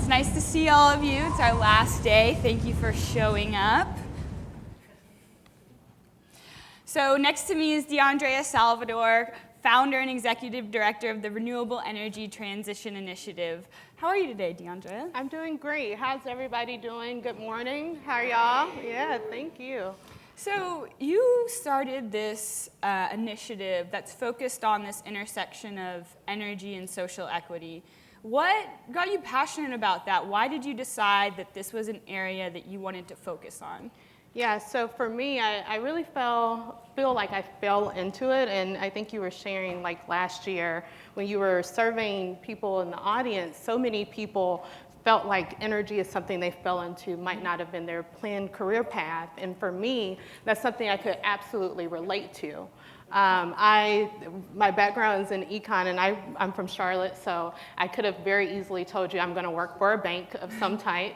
nice to see all of you. It's our last day. Thank you for showing up. So next to me is DeAndrea Salvador, founder and executive director of the Renewable Energy Transition Initiative. How are you today, DeAndrea? I'm doing great. How's everybody doing? Good morning. How are y'all? Yeah, thank you. So you started this initiative that's focused on this intersection of energy and social equity. What got you passionate about that? Why did you decide that this was an area that you wanted to focus on? Yeah, so for me, I really feel like I fell into it, and I think you were sharing like last year when you were surveying people in the audience, so many people felt like energy is something they fell into, might not have been their planned career path, and for me, that's something I could absolutely relate to. My background is in econ, and I'm from Charlotte, so I could have very easily told you I'm going to work for a bank of some type.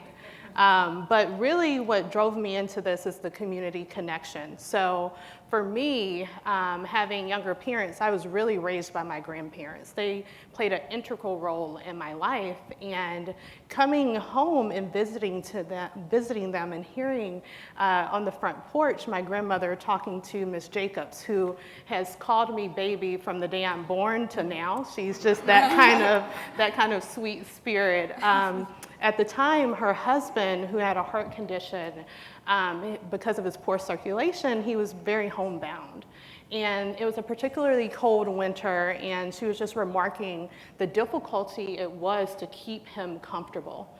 But really what drove me into this is the community connection. So for me, having younger parents, I was really raised by my grandparents. They played an integral role in my life, and coming home and visiting them and hearing on the front porch my grandmother talking to Miss Jacobs, who has called me baby from the day I'm born to now. She's just that kind of sweet spirit. At the time, her husband, who had a heart condition, because of his poor circulation, he was very homebound. And it was a particularly cold winter, and she was just remarking the difficulty it was to keep him comfortable.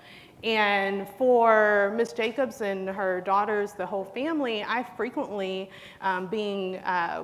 And for Ms. Jacobs and her daughters, the whole family, I frequently, being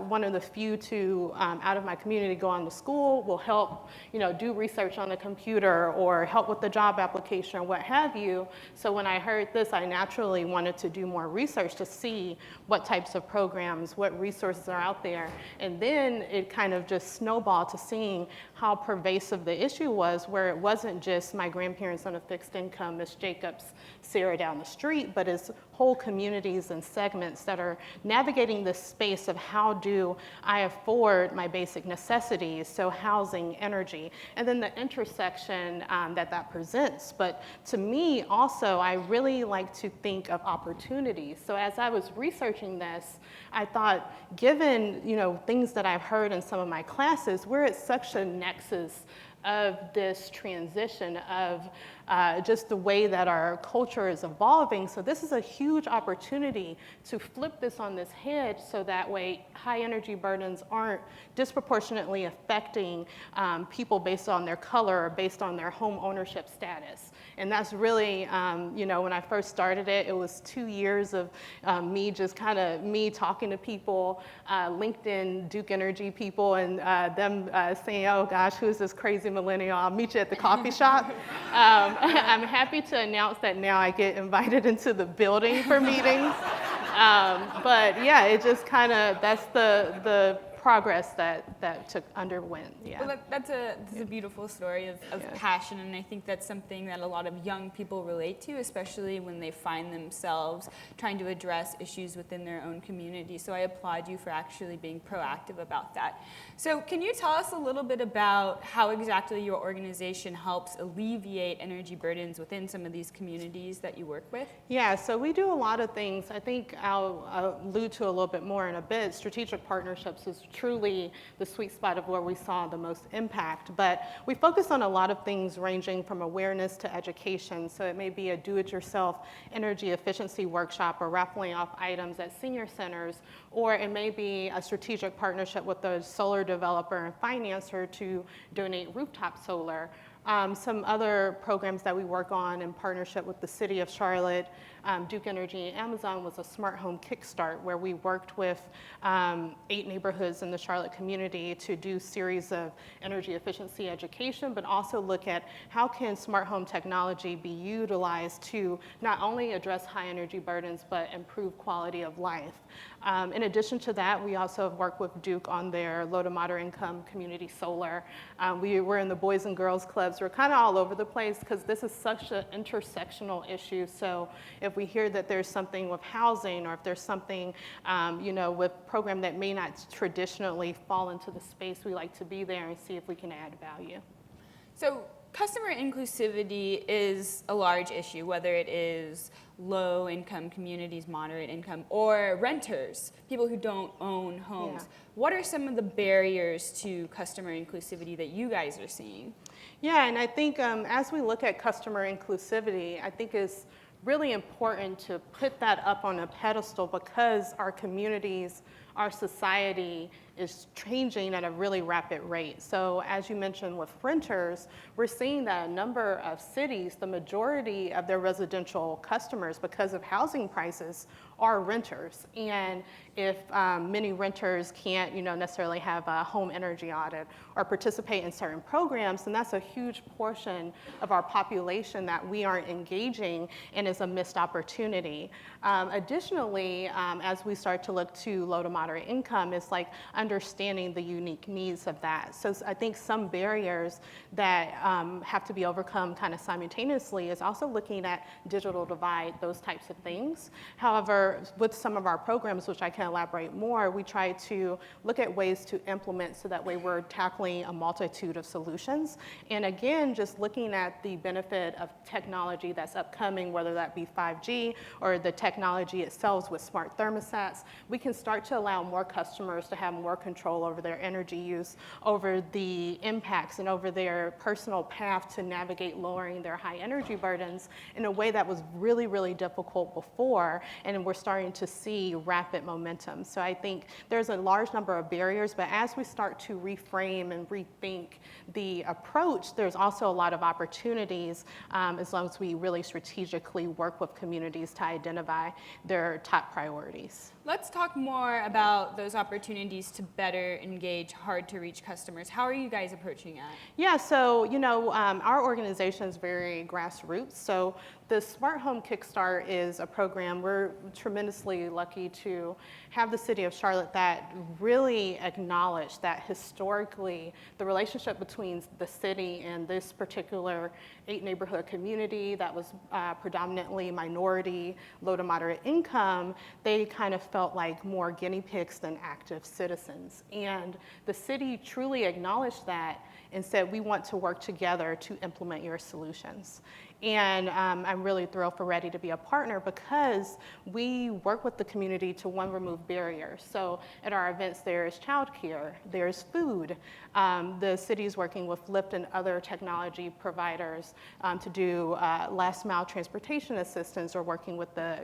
one of the few to, out of my community, go on to school, will help, do research on the computer or help with the job application or what have you. So when I heard this, I naturally wanted to do more research to see what types of programs, what resources are out there. And then it kind of just snowballed to seeing how pervasive the issue was, where it wasn't just my grandparents on a fixed income, Miss Jacobs, Sarah down the street, but it's whole communities and segments that are navigating this space of how do I afford my basic necessities, so housing, energy, and then the intersection that presents. But to me also, I really like to think of opportunities. So as I was researching this, I thought, given things that I've heard in some of my classes, we're at such a nexus of this transition of just the way that our culture is evolving. So this is a huge opportunity to flip this on this head so that way high energy burdens aren't disproportionately affecting people based on their color or based on their home ownership status. And that's really, when I first started it, it was 2 years of me talking to people, LinkedIn, Duke Energy people, and them saying, oh gosh, who's this crazy millennial? I'll meet you at the coffee shop. I'm happy to announce that now I get invited into the building for meetings. But yeah, it just that's the progress that underwent. Yeah. Well, that's a beautiful story of passion, and I think that's something that a lot of young people relate to, especially when they find themselves trying to address issues within their own community. So I applaud you for actually being proactive about that. So can you tell us a little bit about how exactly your organization helps alleviate energy burdens within some of these communities that you work with? Yeah, so we do a lot of things. I think I'll allude to a little bit more in a bit. Strategic partnerships is truly the sweet spot of where we saw the most impact. But we focus on a lot of things ranging from awareness to education. So it may be a do-it-yourself energy efficiency workshop or raffling off items at senior centers, or it may be a strategic partnership with a solar developer and financer to donate rooftop solar. Some other programs that we work on in partnership with the City of Charlotte, Duke Energy, and Amazon was a smart home kickstart where we worked with 8 neighborhoods in the Charlotte community to do series of energy efficiency education, but also look at how can smart home technology be utilized to not only address high energy burdens, but improve quality of life. In addition to that, we also have worked with Duke on their low to moderate income community solar. We were in the Boys and Girls Clubs. We're kind of all over the place because this is such an intersectional issue. So if we hear that there's something with housing, or if there's something, with program that may not traditionally fall into the space, we like to be there and see if we can add value. So customer inclusivity is a large issue, whether it is low-income communities, moderate income, or renters, people who don't own homes. Yeah. What are some of the barriers to customer inclusivity that you guys are seeing? Yeah, and I think as we look at customer inclusivity, I think it's really important to put that up on a pedestal because our communities, our society is changing at a really rapid rate. So as you mentioned with renters, we're seeing that a number of cities, the majority of their residential customers, because of housing prices, are renters. And if many renters can't, necessarily have a home energy audit or participate in certain programs, then that's a huge portion of our population that we aren't engaging and is a missed opportunity. Additionally, as we start to look to low to moderate income, it's like understanding the unique needs of that. So I think some barriers that have to be overcome kind of simultaneously is also looking at digital divide, those types of things. However, with some of our programs, which I can elaborate more, we try to look at ways to implement so that way we're tackling a multitude of solutions. And again, just looking at the benefit of technology that's upcoming, whether that be 5G or the technology itself with smart thermostats, we can start to allow more customers to have more control over their energy use, over the impacts, and over their personal path to navigate lowering their high energy burdens in a way that was really, really difficult before. And we're starting to see rapid momentum. So I think there's a large number of barriers, but as we start to reframe and rethink the approach, there's also a lot of opportunities as long as we really strategically work with communities to identify their top priorities. Let's talk more about those opportunities to better engage hard-to-reach customers. How are you guys approaching that? Yeah, so our organization is very grassroots. So the Smart Home Kickstart is a program we're tremendously lucky to have the city of Charlotte that really acknowledged that historically the relationship between the city and this particular 8-neighborhood community that was predominantly minority, low to moderate income, they kind of felt like more guinea pigs than active citizens. And the city truly acknowledged that and said, we want to work together to implement your solutions. And I'm really thrilled for Ready to be a partner because we work with the community to, one, remove barriers. So at our events, there's childcare, there's food. The city is working with Lyft and other technology providers to do last mile transportation assistance, or working with the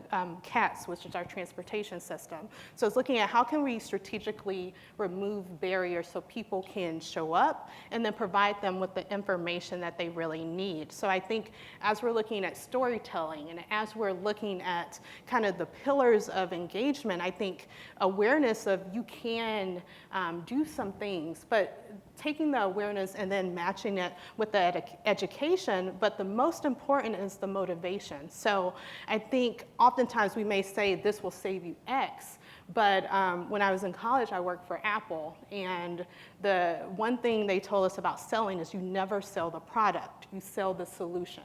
CATS, which is our transportation system. So it's looking at how can we strategically remove barriers so people can show up and then provide them with the information that they really need. So I think as we're looking at storytelling and as we're looking at kind of the pillars of engagement, I think awareness of you can do some things, but taking the awareness and then matching it with the education, but the most important is the motivation. So I think oftentimes we may say this will save you X, but when I was in college, I worked for Apple, and the one thing they told us about selling is you never sell the product, you sell the solution.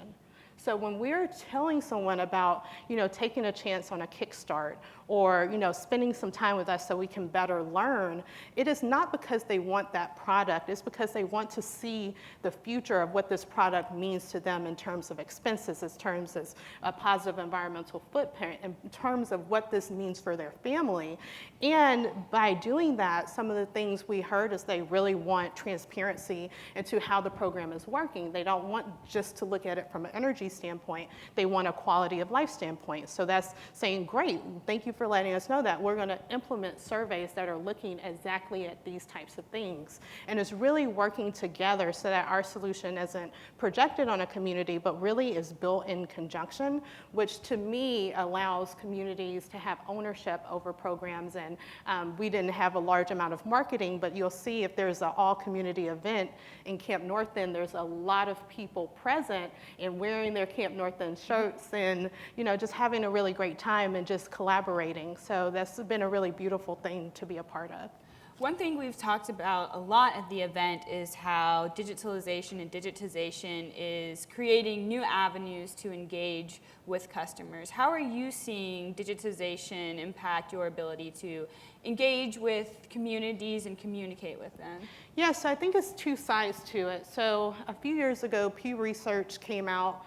So when we're telling someone about, taking a chance on a Kickstart or, spending some time with us so we can better learn, it is not because they want that product. It's because they want to see the future of what this product means to them in terms of expenses, in terms of a positive environmental footprint, in terms of what this means for their family. And by doing that, some of the things we heard is they really want transparency into how the program is working. They don't want just to look at it from an energy standpoint. They want a quality of life standpoint. So that's saying, great, thank you for letting us know that. We're going to implement surveys that are looking exactly at these types of things. And it's really working together so that our solution isn't projected on a community, but really is built in conjunction, which to me allows communities to have ownership over programs. And we didn't have a large amount of marketing, but you'll see if there's an all-community event in Camp North End, there's a lot of people present and wearing their Camp North End shirts and, just having a really great time and just collaborating. So that's been a really beautiful thing to be a part of. One thing we've talked about a lot at the event is how digitalization and digitization is creating new avenues to engage with customers. How are you seeing digitization impact your ability to engage with communities and communicate with them? Yes, I think it's two sides to it. So a few years ago, Pew Research came out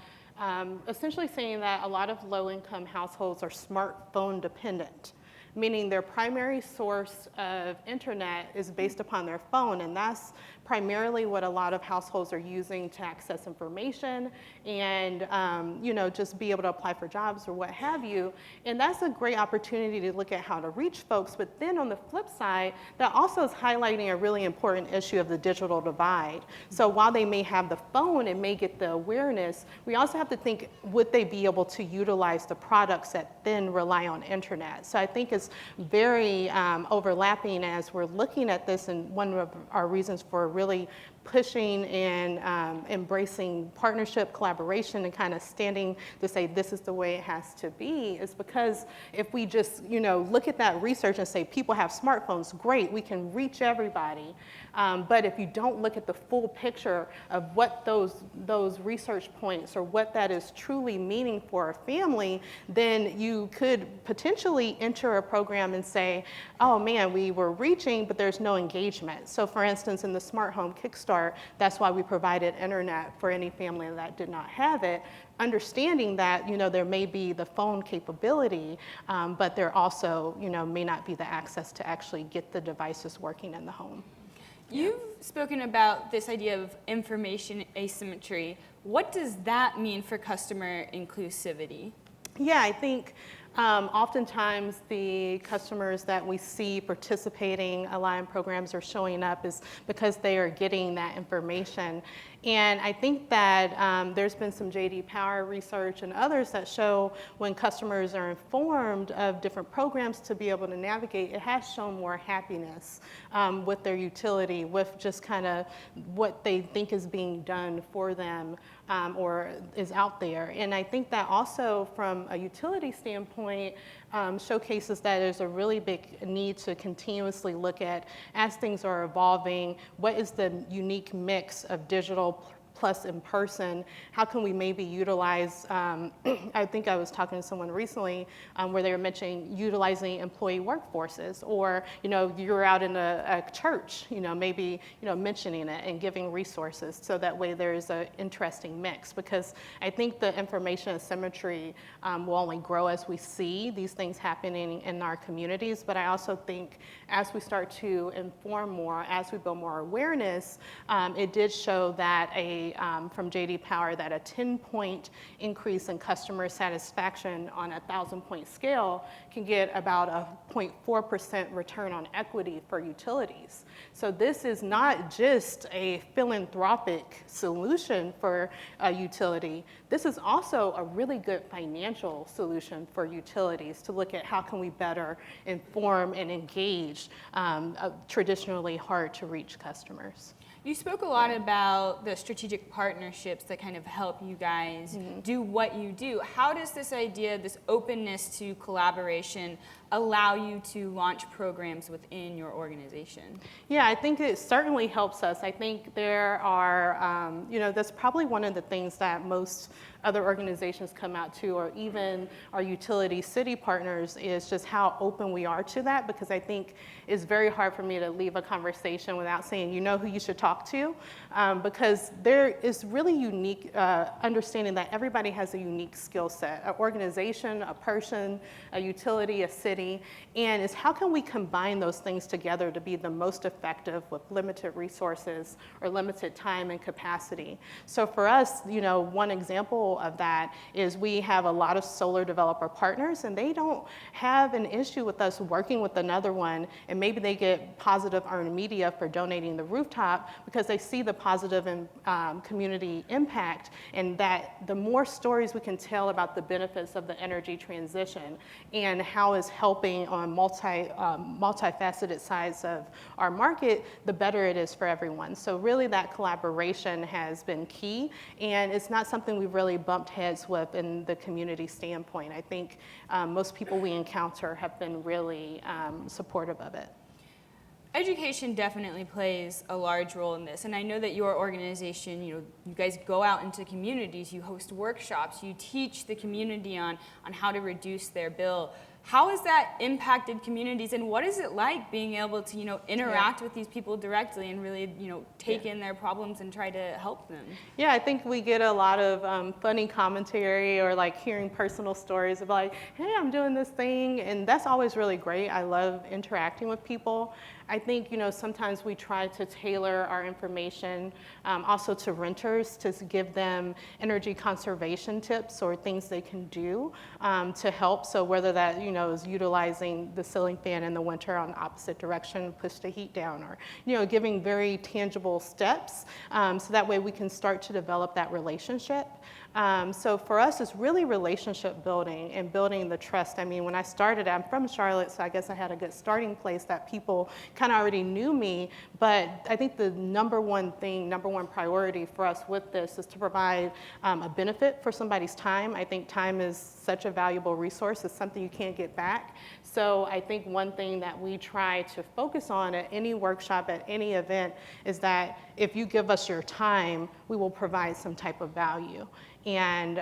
essentially saying that a lot of low-income households are smartphone dependent, meaning their primary source of internet is based upon their phone, and that's primarily what a lot of households are using to access information and just be able to apply for jobs or what have you. And that's a great opportunity to look at how to reach folks. But then on the flip side, that also is highlighting a really important issue of the digital divide. So while they may have the phone and may get the awareness, we also have to think, would they be able to utilize the products that then rely on internet? So I think it's very overlapping as we're looking at this, and one of our reasons for really pushing and embracing partnership, collaboration, and kind of standing to say this is the way it has to be is because if we just look at that research and say people have smartphones, great, we can reach everybody. But if you don't look at the full picture of what those research points or what that is truly meaning for a family, then you could potentially enter a program and say, oh man, we were reaching, but there's no engagement. So for instance, in the Smart Home Kickstart, that's why we provided internet for any family that did not have it, understanding that there may be the phone capability, but there also may not be the access to actually get the devices working in the home. You've spoken about this idea of information asymmetry. What does that mean for customer inclusivity? Yeah, I think oftentimes the customers that we see participating a lot in programs or showing up is because they are getting that information. And I think that there's been some J.D. Power research and others that show when customers are informed of different programs to be able to navigate, it has shown more happiness with their utility, with just kind of what they think is being done for them or is out there. And I think that also from a utility standpoint showcases that there's a really big need to continuously look at, as things are evolving, what is the unique mix of digital plus in person? How can we maybe utilize, I think I was talking to someone recently where they were mentioning utilizing employee workforces, or you're out in a church, maybe mentioning it and giving resources, so that way there's an interesting mix, because I think the information asymmetry will only grow as we see these things happening in our communities. But I also think as we start to inform more, as we build more awareness, it did show that from J.D. Power that a 10-point increase in customer satisfaction on a 1,000-point scale can get about a 0.4% return on equity for utilities. So this is not just a philanthropic solution for a utility. This is also a really good financial solution for utilities to look at how can we better inform and engage traditionally hard to reach customers. You spoke a lot about the strategic partnerships that kind of help you guys do what you do. How does this idea, this openness to collaboration, allow you to launch programs within your organization? Yeah, I think it certainly helps us. I think there are, that's probably one of the things that most other organizations come out to, or even our utility city partners, is just how open we are to that, because I think it's very hard for me to leave a conversation without saying, who you should talk to, because there is really unique understanding that everybody has a unique skill set, an organization, a person, a utility, a city, and it's how can we combine those things together to be the most effective with limited resources or limited time and capacity. So for us, one example of that is we have a lot of solar developer partners, and they don't have an issue with us working with another one, and maybe they get positive earned media for donating the rooftop because they see the positive community impact, and that the more stories we can tell about the benefits of the energy transition and how it's helping on multifaceted sides of our market, the better it is for everyone. So really that collaboration has been key, and it's not something we've really bumped heads with in the community standpoint. I think most people we encounter have been really supportive of it. Education definitely plays a large role in this, and I know that your organization, you guys go out into communities, you host workshops, you teach the community on how to reduce their bill. How has that impacted communities, and what is it like being able to, interact with these people directly and really, take in their problems and try to help them? Yeah, I think we get a lot of funny commentary or like hearing personal stories of like, hey, I'm doing this thing, and that's always really great. I love interacting with people. I think, sometimes we try to tailor our information also to renters to give them energy conservation tips or things they can do to help. So whether that, is utilizing the ceiling fan in the winter on the opposite direction, push the heat down, or, giving very tangible steps so that way we can start to develop that relationship. So for us, it's really relationship building and building the trust. I mean, when I started, I'm from Charlotte, so I guess I had a good starting place that people kind of already knew me. But I think the number one priority for us with this is to provide a benefit for somebody's time. I think time is such a valuable resource. It's something you can't get back. So I think one thing that we try to focus on at any workshop, at any event, is that if you give us your time, we will provide some type of value. And,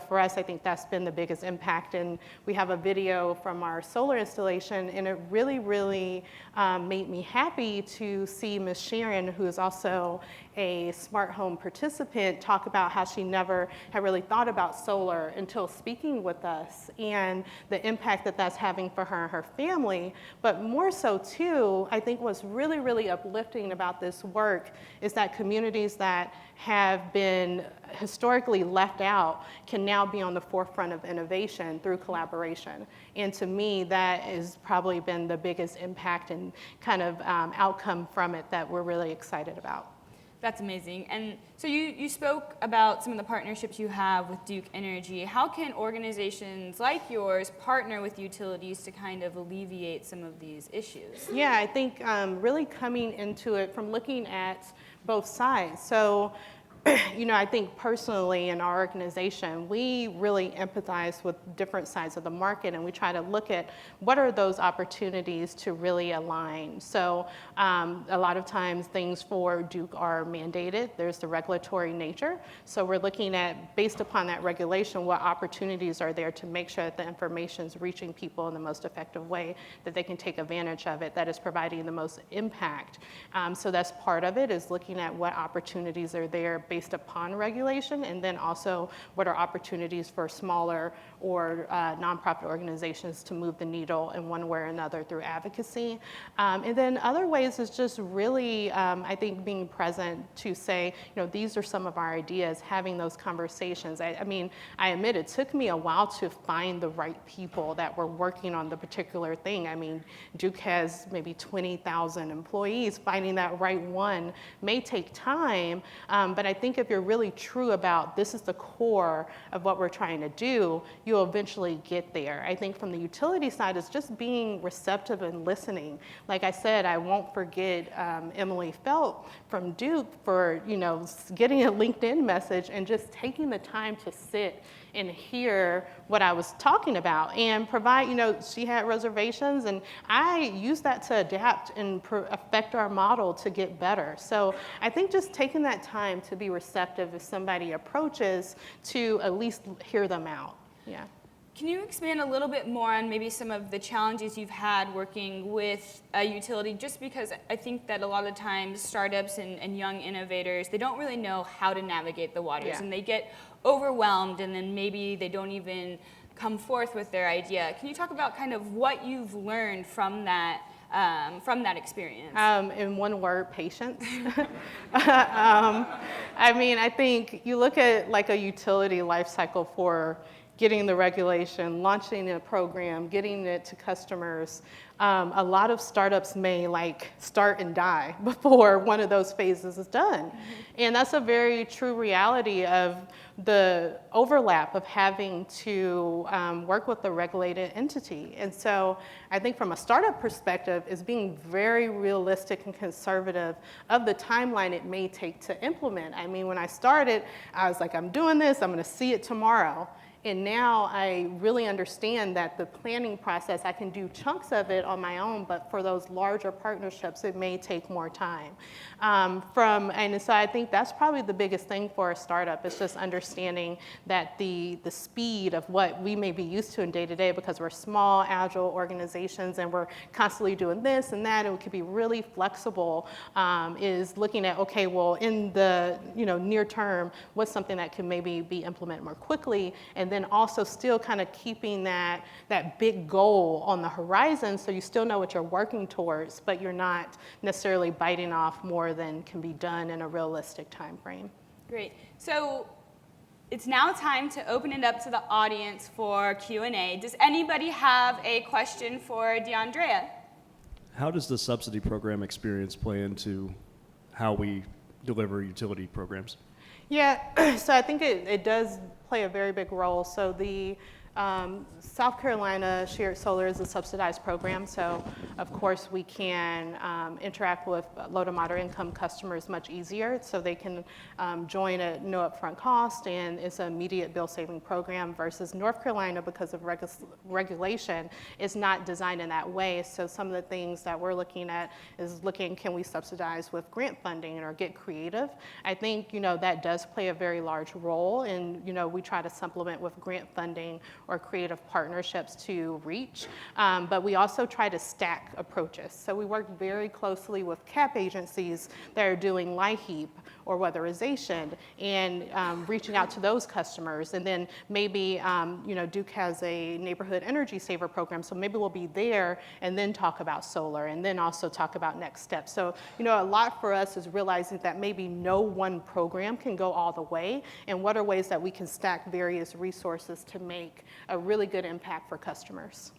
for us, I think that's been the biggest impact. And we have a video from our solar installation, and it really, really made me happy to see Ms. Sharon, who is also a smart home participant, talk about how she never had really thought about solar until speaking with us and the impact that that's having for her and her family. But more so, too, I think what's really, really uplifting about this work is that communities that have been historically left out can now be on the forefront of innovation through collaboration. And to me, that has probably been the biggest impact and kind of outcome from it that we're really excited about. That's amazing. And so you spoke about some of the partnerships you have with Duke Energy. How can organizations like yours partner with utilities to kind of alleviate some of these issues? Yeah, I think really coming into it from looking at both sides. So, I think personally in our organization, we really empathize with different sides of the market, and we try to look at what are those opportunities to really align. So a lot of times things for Duke are mandated. There's the regulatory nature. So we're looking at, based upon that regulation, what opportunities are there to make sure that the information is reaching people in the most effective way, that they can take advantage of it, that is providing the most impact. So that's part of it, is looking at what opportunities are there based upon regulation, and then also what are opportunities for smaller or nonprofit organizations to move the needle in one way or another through advocacy. And then other ways is just really, I think, being present to say, these are some of our ideas, having those conversations. I mean, I admit it took me a while to find the right people that were working on the particular thing. I mean, Duke has maybe 20,000 employees. Finding that right one may take time, but I think if you're really true about this is the core of what we're trying to do, you'll eventually get there. I think from the utility side, it's just being receptive and listening. Like I said, I won't forget Emily Felt from Duke for getting a LinkedIn message and just taking the time to sit and hear what I was talking about and provide, she had reservations, and I used that to adapt and affect our model to get better. So I think just taking that time to be receptive if somebody approaches, to at least hear them out. Yeah. Can you expand a little bit more on maybe some of the challenges you've had working with a utility? Just because I think that a lot of times startups and young innovators, they don't really know how to navigate the waters, and they get overwhelmed, and then maybe they don't even come forth with their idea. Can you talk about kind of what you've learned from that experience? In one word, patience. I mean, I think you look at like a utility life cycle for getting the regulation, launching a program, getting it to customers. A lot of startups may start and die before one of those phases is done. Mm-hmm. And that's a very true reality of the overlap of having to work with a regulated entity. And so I think from a startup perspective is being very realistic and conservative of the timeline it may take to implement. I mean, when I started, I was like, I'm doing this, I'm gonna see it tomorrow. And now I really understand that the planning process, I can do chunks of it on my own, but for those larger partnerships, it may take more time. And so I think that's probably the biggest thing for a startup, is just understanding that the speed of what we may be used to in day to day, because we're small, agile organizations and we're constantly doing this and that, and we could be really flexible, is looking at, okay, well, in the near term, what's something that can maybe be implemented more quickly, and then also still kind of keeping that big goal on the horizon, so you still know what you're working towards, but you're not necessarily biting off more than can be done in a realistic time frame. Great. So it's now time to open it up to the audience for Q&A. Does anybody have a question for DeAndrea? How does the subsidy program experience play into how we deliver utility programs? Yeah, so I think it does play a very big role. So the South Carolina Shared Solar is a subsidized program, so of course we can interact with low to moderate income customers much easier, so they can join at no upfront cost, and it's an immediate bill saving program, versus North Carolina, because of regulation, is not designed in that way. So some of the things that we're looking at is can we subsidize with grant funding or get creative? I think that does play a very large role, and we try to supplement with grant funding or creative partnerships to reach, but we also try to stack approaches. So we work very closely with CAP agencies that are doing LIHEAP or weatherization, and reaching out to those customers. And then maybe Duke has a neighborhood energy saver program, so maybe we'll be there and then talk about solar, and then also talk about next steps. So a lot for us is realizing that maybe no one program can go all the way, and what are ways that we can stack various resources to make a really good impact for customers.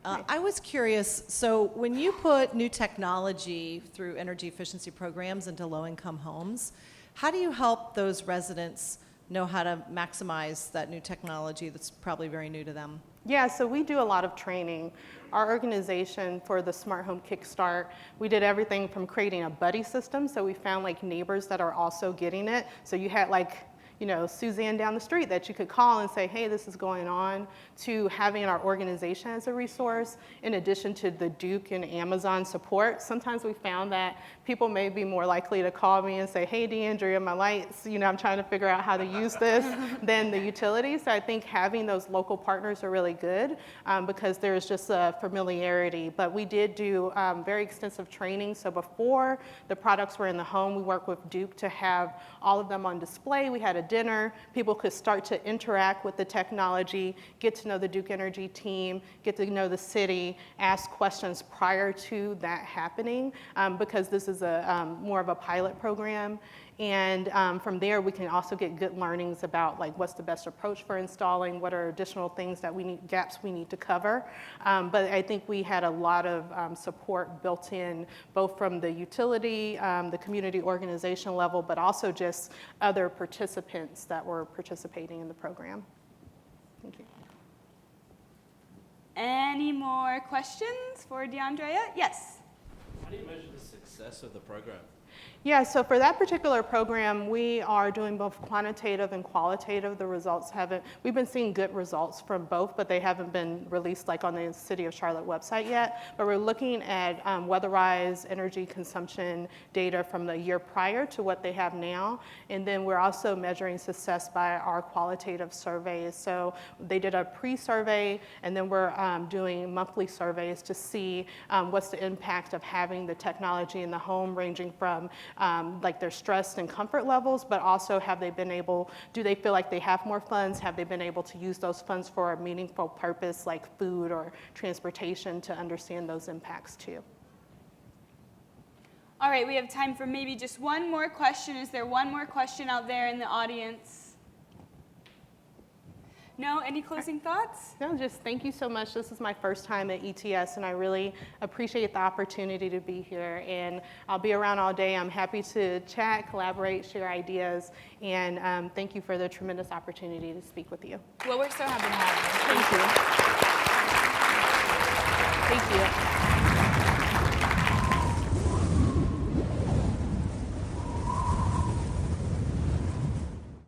I was curious, so when you put new technology through energy efficiency programs into low-income homes, how do you help those residents know how to maximize that new technology that's probably very new to them? Yeah, so we do a lot of training. Our organization, for the Smart Home Kickstart, we did everything from creating a buddy system, so we found neighbors that are also getting it. So you had Suzanne down the street that you could call and say, hey, this is going on, to having our organization as a resource, in addition to the Duke and Amazon support. Sometimes we found that people may be more likely to call me and say, hey, DeAndrea, my lights, I'm trying to figure out how to use this, than the utility. So I think having those local partners are really good, because there's just a familiarity. But we did do very extensive training. So before the products were in the home, we worked with Duke to have all of them on display. We had a dinner. People could start to interact with the technology, get to know the Duke Energy team, get to know the city, ask questions prior to that happening, because this is more of a pilot program. And from there, we can also get good learnings about what's the best approach for installing, what are additional things that gaps we need to cover. But I think we had a lot of support built in, both from the utility, the community organization level, but also just other participants that were participating in the program. Thank you. Any more questions for DeAndrea? Yes. How do you measure the success of the program? Yeah, so for that particular program, we are doing both quantitative and qualitative. The results we've been seeing good results from both, but they haven't been released on the City of Charlotte website yet. But we're looking at weatherized energy consumption data from the year prior to what they have now. And then we're also measuring success by our qualitative surveys. So they did a pre-survey, and then we're doing monthly surveys to see what's the impact of having the technology in the home, ranging from their stress and comfort levels, but also do they feel like they have more funds? Have they been able to use those funds for a meaningful purpose like food or transportation, to understand those impacts too? All right, we have time for maybe just one more question. Is there one more question out there in the audience? No? Any closing thoughts? No, just thank you so much. This is my first time at ETS, and I really appreciate the opportunity to be here. And I'll be around all day. I'm happy to chat, collaborate, share ideas, and thank you for the tremendous opportunity to speak with you. Well, we're so happy to have you. Thank you. Thank you.